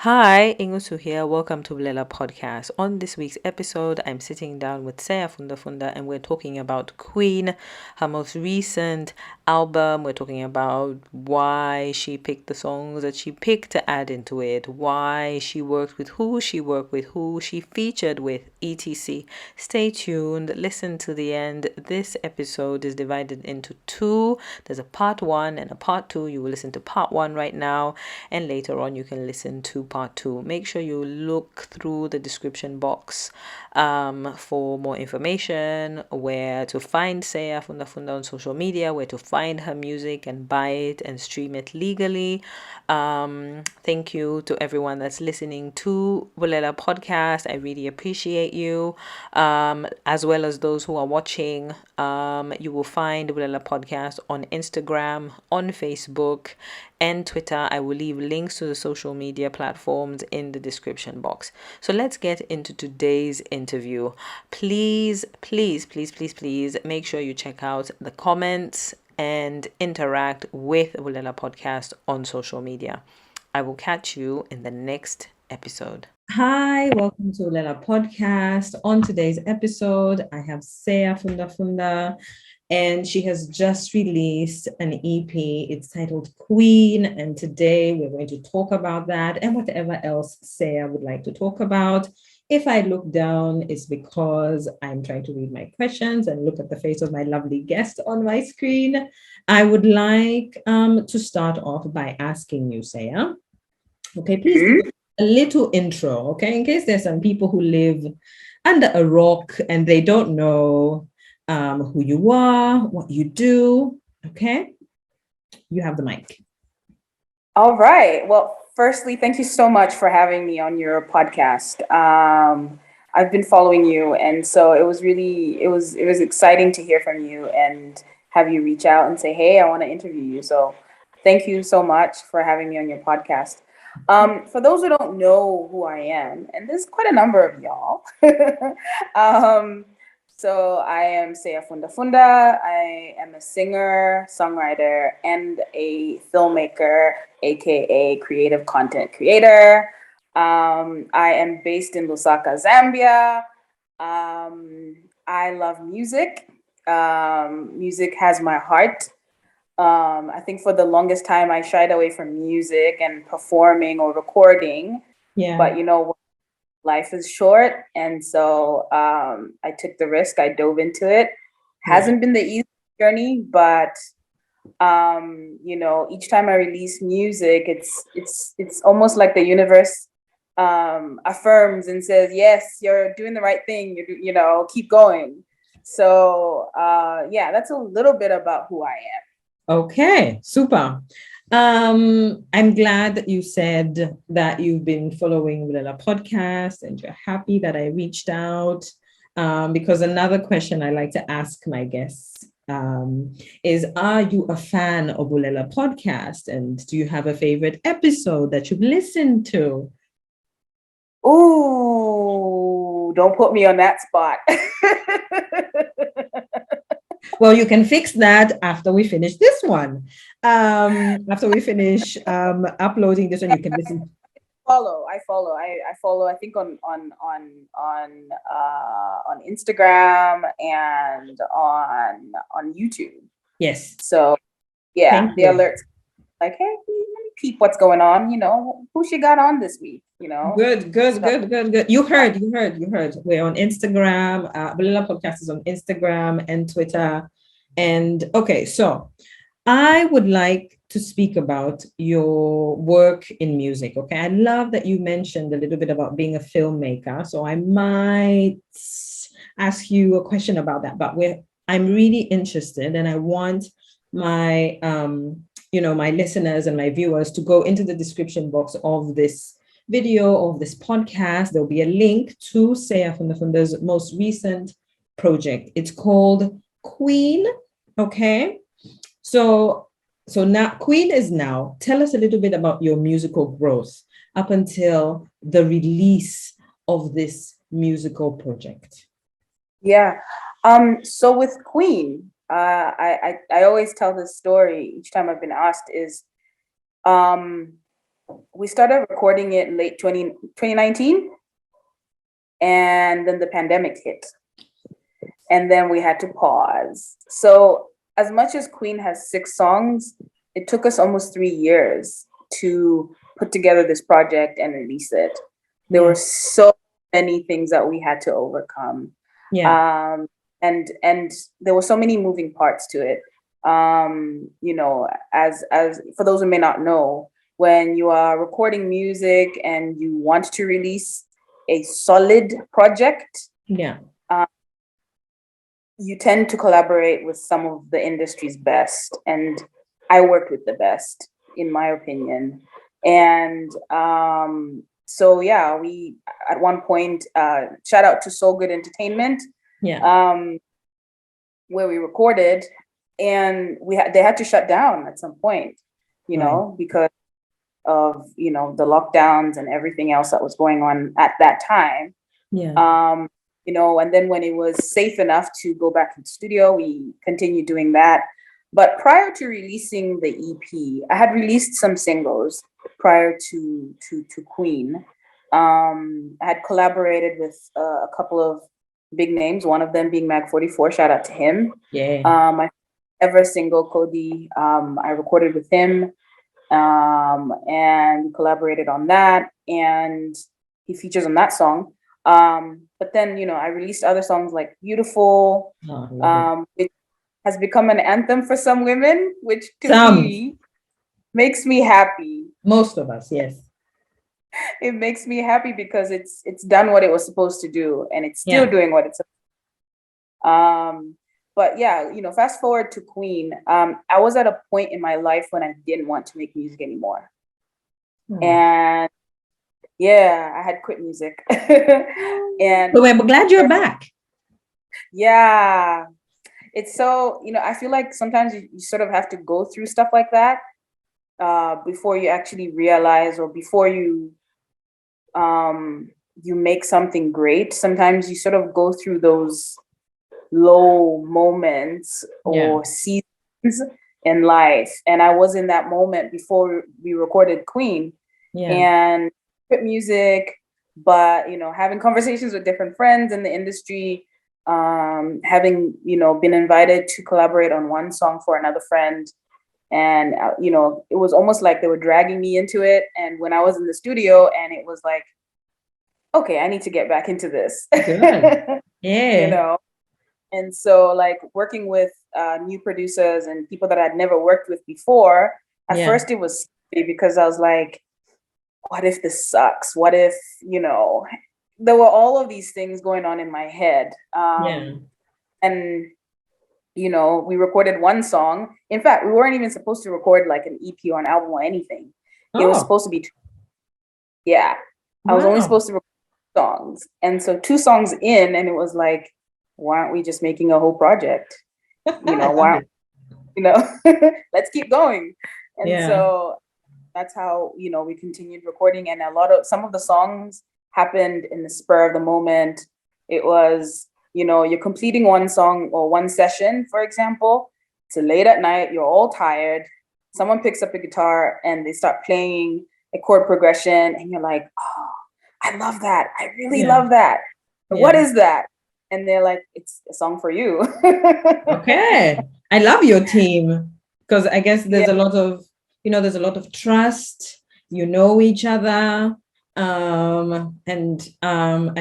Hi, Inutu here. Welcome to Bulela Podcast. On this week's episode, I'm sitting down with Seya Fundafunda and we're talking about Queen, her most recent album. We're talking about why she picked the songs that she picked to add into it, why she worked with who she featured with, etc. Stay tuned, listen to the end. This episode is divided into two. There's a part one and a part two. You will listen to part one right now, and later on you can listen to part two. Make sure you look through the description box for more information, where to find Seya Fundafunda on social media, where to find her music and buy it and stream it legally. Thank you to everyone that's listening to Bulela Podcast. I really appreciate you, as well as those who are watching. You will find Bulela Podcast on Instagram, on Facebook, and Twitter. I will leave links to the social media platforms in the description box. So let's get into today's interview. Please make sure you check out the comments and interact with Bulela Podcast on social media. I will catch you in the next episode. Hi, welcome to Bulela Podcast. On today's episode, I have Seya Fundafunda, and she has just released an EP. It's titled Queen, and today we're going to talk about that and whatever else Seya would like to talk about. If I look down, it's because I'm trying to read my questions and look at the face of my lovely guest on my screen. I would like to start off by asking you, Seya. Okay, please give a little intro, okay, in case there's some people who live under a rock and they don't know who you are, what you do. Okay, you have the mic. All right. Well, firstly, thank you so much for having me on your podcast. I've been following you, and so it was exciting to hear from you and have you reach out and say, "Hey, I want to interview you." So, thank you so much for having me on your podcast. For those who don't know who I am, and there's quite a number of y'all, so I am Seya Fundafunda. I am a singer, songwriter, and a filmmaker, aka creative content creator. I am based in Lusaka, Zambia. I love music. Music has my heart. I think for the longest time I shied away from music and performing or recording. Yeah. But life is short, and so I took the risk. I dove into it. Hasn't been the easiest journey, but each time I release music, it's almost like the universe affirms and says, "Yes, you're doing the right thing. Keep going." So that's a little bit about who I am. Okay, super. I'm glad that you said that you've been following Bulela Podcast and you're happy that I reached out, because another question I like to ask my guests is, are you a fan of Bulela Podcast, and do you have a favorite episode that you've listened to? Ooh, don't put me on that spot. Well, you can fix that after we finish this one. After we finish uploading this one, you can listen. I follow. I think on Instagram and on YouTube. Yes. So yeah, the alerts like, hey, let me peep what's going on. Who she got on this week. Good. You heard. We're on Instagram. Bulela Podcast is on Instagram and Twitter. And okay, so I would like to speak about your work in music. Okay, I love that you mentioned a little bit about being a filmmaker. So I might ask you a question about that, but I'm really interested, and I want my my listeners and my viewers to go into the description box of this video, of this podcast. There'll be a link to Seya Fundafunda's most recent project. It's called Queen. Okay, so now Queen is now. Tell us a little bit about your musical growth up until the release of this musical project. Yeah. So with Queen, I always tell this story each time I've been asked is, we started recording it in late 2019, and then the pandemic hit. And then we had to pause. So as much as Queen has 6 songs, it took us almost 3 years to put together this project and release it. There were so many things that we had to overcome. And there were so many moving parts to it. As for those who may not know, when you are recording music and you want to release a solid project, you tend to collaborate with some of the industry's best. And I worked with the best, in my opinion. And so, yeah, we, at one point, shout out to So Good Entertainment, where we recorded, and they had to shut down at some point, because of, the lockdowns and everything else that was going on at that time. And then when it was safe enough to go back in the studio, we continued doing that. But prior to releasing the EP, I had released some singles prior to Queen. I had collaborated with a couple of big names, one of them being Mag 44, shout out to him. My ever single, Cody, I recorded with him, and collaborated on that, and he features on that song. But then, I released other songs like Beautiful, which has become an anthem for some women, which to me makes me happy. Most of us, yes. It makes me happy because it's done what it was supposed to do, and it's still doing what it's supposed to do. But yeah, fast forward to Queen. I was at a point in my life when I didn't want to make music anymore. And yeah, I had quit music. And but we're glad you're back. Yeah. It's so, I feel like sometimes you sort of have to go through stuff like that before you actually realize, or before you make something great. Sometimes you sort of go through those low moments or seasons in life. And I was in that moment before we recorded Queen. And quit music, but having conversations with different friends in the industry, having been invited to collaborate on one song for another friend, and it was almost like they were dragging me into it. And when I was in the studio, and it was like, okay, I need to get back into this. And so, like, working with new producers and people that I'd never worked with before, at first it was scary because I was like, what if this sucks? What if, there were all of these things going on in my head. And, we recorded one song. In fact, we weren't even supposed to record like an EP or an album or anything. It was supposed to be, I was only supposed to record songs. And so 2 songs in, and it was like, why aren't we just making a whole project? Let's keep going. And so that's how, we continued recording. And some of the songs happened in the spur of the moment. It was, you're completing one song or one session, for example. It's late at night, you're all tired. Someone picks up a guitar and they start playing a chord progression, and you're like, oh, I love that. I really love that. What is that? And they're like, it's a song for you. Okay. I love your team, because I guess there's a lot of, there's a lot of trust, each other. I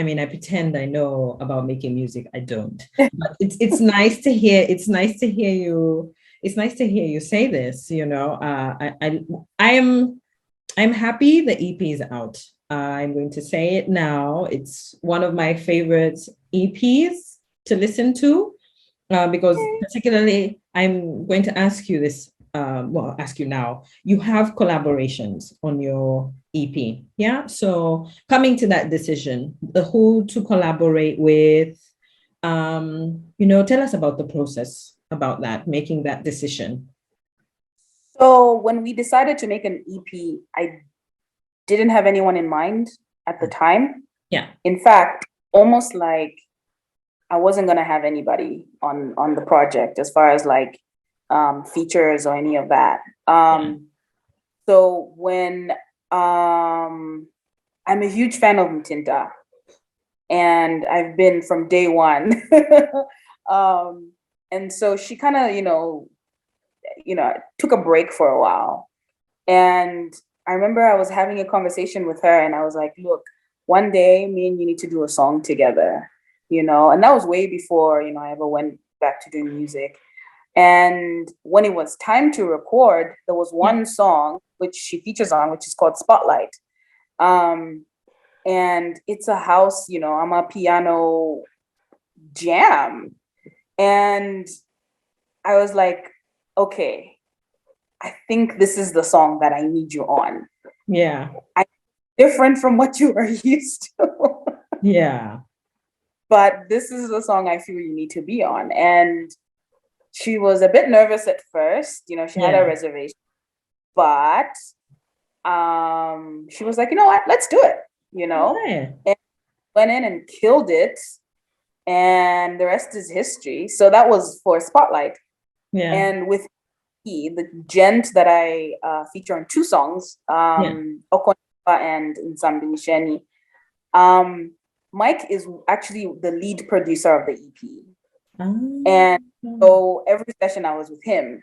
mean, I pretend I know about making music. I don't, but it's nice to hear. It's nice to hear you. It's nice to hear you say this, I'm happy the EP is out. I'm going to say it now. It's one of my favorite EPs to listen to, because particularly I'm going to ask you this. Ask you now. You have collaborations on your EP, yeah? So coming to that decision, who to collaborate with, tell us about the process about that, making that decision. So when we decided to make an EP, I didn't have anyone in mind at the time. Yeah. In fact, almost like I wasn't going to have anybody on the project as far as like features or any of that. So when I'm a huge fan of Mtinta, and I've been from day one. And so she kind of, took a break for a while. And I remember I was having a conversation with her, and I was like, look, one day me and you need to do a song together, and that was way before, I ever went back to doing music. And when it was time to record, there was one song which she features on, which is called Spotlight. And it's a house, I'm a piano jam. And I was like, okay, I think this is the song that I need you on. Yeah. Different from what you are used to. Yeah. But this is the song I feel you need to be on. And she was a bit nervous at first, she had a reservation, but she was like, you know what, let's do it, and went in and killed it. And the rest is history. So that was for Spotlight. Yeah. And with the gent that I feature on two songs, Okonba and Zambians, Mike is actually the lead producer of the EP. And so every session I was with him.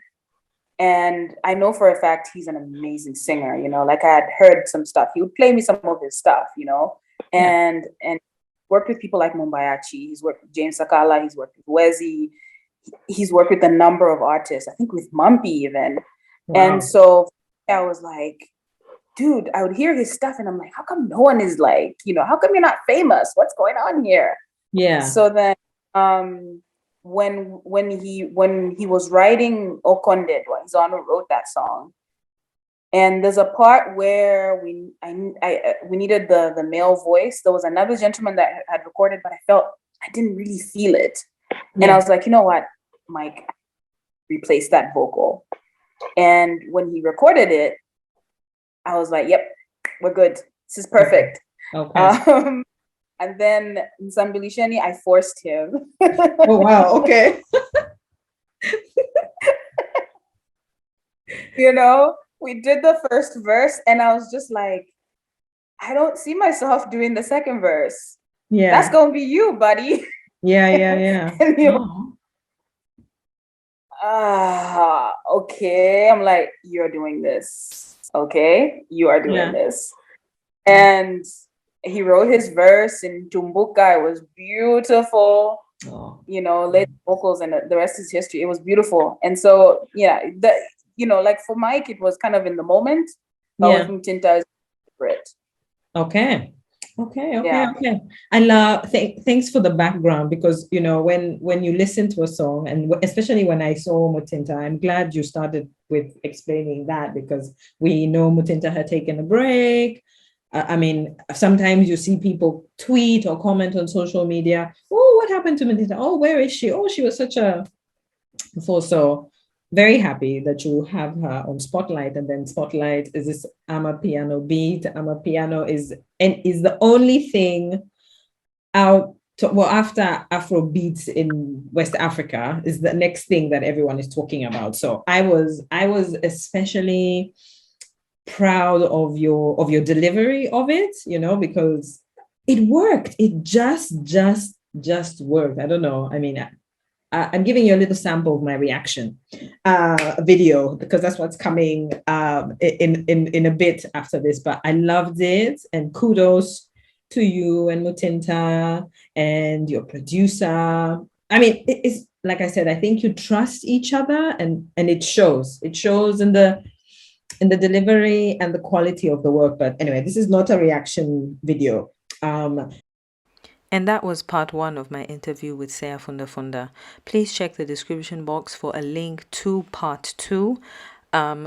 And I know for a fact he's an amazing singer, like I had heard some stuff. He would play me some of his stuff, and worked with people like Mumbayachi. He's worked with James Sakala. He's worked with Wezi. He's worked with a number of artists, I think with Mumpy even. Wow. And so I was like, dude, I would hear his stuff and I'm like, how come no one is like, how come you're not famous? What's going on here? Yeah. So then when he was writing Okonded, Hizano wrote that song. And there's a part where we needed the male voice. There was another gentleman that had recorded, but I didn't really feel it. And I was like, you know what, Mike, replace that vocal. And when he recorded it, I was like, yep, we're good. This is perfect. Okay. And then in Sambilisheni, I forced him. Oh, wow. Okay. We did the first verse and I was just like, I don't see myself doing the second verse. Yeah. That's going to be you, buddy. Yeah. And okay. I'm like, you're doing this. Okay. You are doing this. And he wrote his verse in Tumbuka. It was beautiful. Late vocals, and the rest is history. It was beautiful. And so, like for Mike, it was kind of in the moment. But with Mtinta, is separate. Okay. I love. Thanks for the background, because when you listen to a song, and especially when I saw Mtinta, I'm glad you started with explaining that, because we know Mtinta had taken a break. I mean, sometimes you see people tweet or comment on social media, oh, what happened to Mtinta? Oh, where is she? Oh, she was such a... So very happy that you have her on Spotlight. And then Spotlight is this Amapiano beat. Amapiano is the only thing out after Afro beats in West Africa is the next thing that everyone is talking about. So I was especially proud of your delivery of it, because it worked. It just worked. I don't know. I mean, I'm giving you a little sample of my reaction video, because that's what's coming in a bit after this. But I loved it, and kudos to you and Mtinta and your producer. I mean, it's like I said, I think you trust each other, and it shows. It shows in the delivery and the quality of the work. But anyway, this is not a reaction video. And that was part 1 of my interview with Seya Fundafunda. Please check the description box for a link to part 2,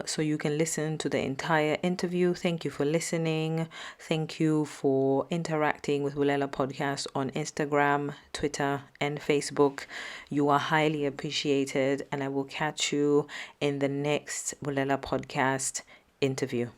so you can listen to the entire interview. Thank you for listening. Thank you for interacting with Bulela Podcast on Instagram, Twitter, and Facebook. You are highly appreciated, and I will catch you in the next Bulela Podcast interview.